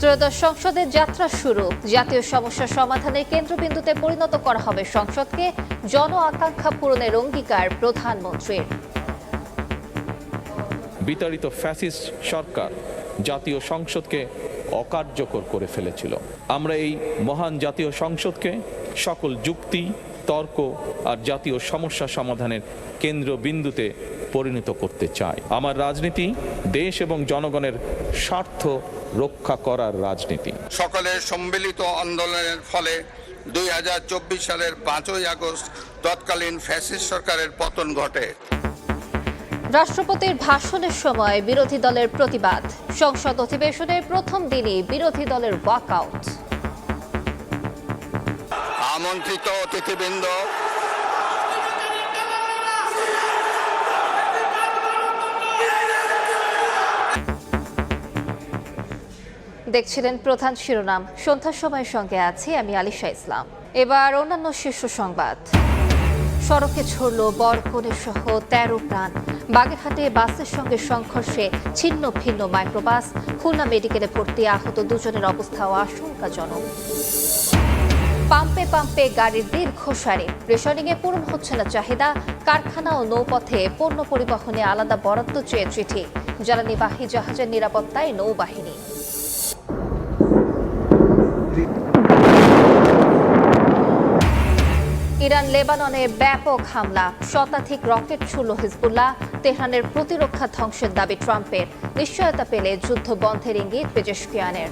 ত্রয়োদশ সংসদের যাত্রা শুরু। জাতীয় সমস্যা সমাধানের কেন্দ্রবিন্দুতে পরিণত করা হবে সংসদকে। জন আকাঙ্ক্ষা পূরণের অঙ্গীকার প্রধানমন্ত্রীর। বিতাড়িত ফ্যাসিস্ট সরকার জাতীয় সংসদকে অকার্যকর করে ফেলেছিল। আমরা এই মহান জাতীয় সংসদকে সকল যুক্তি, তর্ক আর জাতীয় সমস্যা সমাধানের কেন্দ্রবিন্দুতে পরিণত করতে চাই। আমার রাজনীতি দেশ এবং জনগণের স্বার্থ রক্ষা করার রাজনীতি। সকলের সম্মিলিত আন্দোলনের ফলে 2024 সালের 5ই আগস্ট তৎকালীন ফ্যাসিস্ট সরকারের পতন ঘটে। রাষ্ট্রপতির ভাষণের সময় বিরোধী দলের প্রতিবাদ। সংসদ অধিবেশনের প্রথম দিনই বিরোধী দলের ওয়াকআউট। আমন্ত্রিত অতিথিবৃন্দ, দেখছিলেন প্রধান শিরোনাম। সন্ধ্যার সময়ের সঙ্গে আছি আমি আলিশা ইসলাম। এবার অন্যান্য শীর্ষ সংবাদ। সড়কে ছড়ল বরকনে সহ 13 প্রাণ। বাগেরহাটে বাসের সঙ্গে সংঘর্ষে ছিন্ন ভিন্ন মাইক্রোবাস। খুলনা মেডিকেলে ভর্তি আহত দুজনের অবস্থাও আশঙ্কাজনক। পাম্পে পাম্পে গাড়ির দীর্ঘ সারি। রেশনিংয়ে পূরণ হচ্ছে না চাহিদা। কারখানা ও নৌপথে পণ্য পরিবহনে আলাদা বরাদ্দ চেয়ে চিঠি। জ্বালানিবাহী জাহাজের নিরাপত্তায় নৌবাহিনী। ইরান লেবাননে ব্যাপক হামলা। শতাধিক রকেট ছুড়ল হিজবুল্লাহ। তেহরানের প্রতিরক্ষা ধ্বংসের দাবি ট্রাম্পের। নিশ্চয়তা পেলে যুদ্ধ বন্ধের ইঙ্গিত পেজেশকিয়ানের।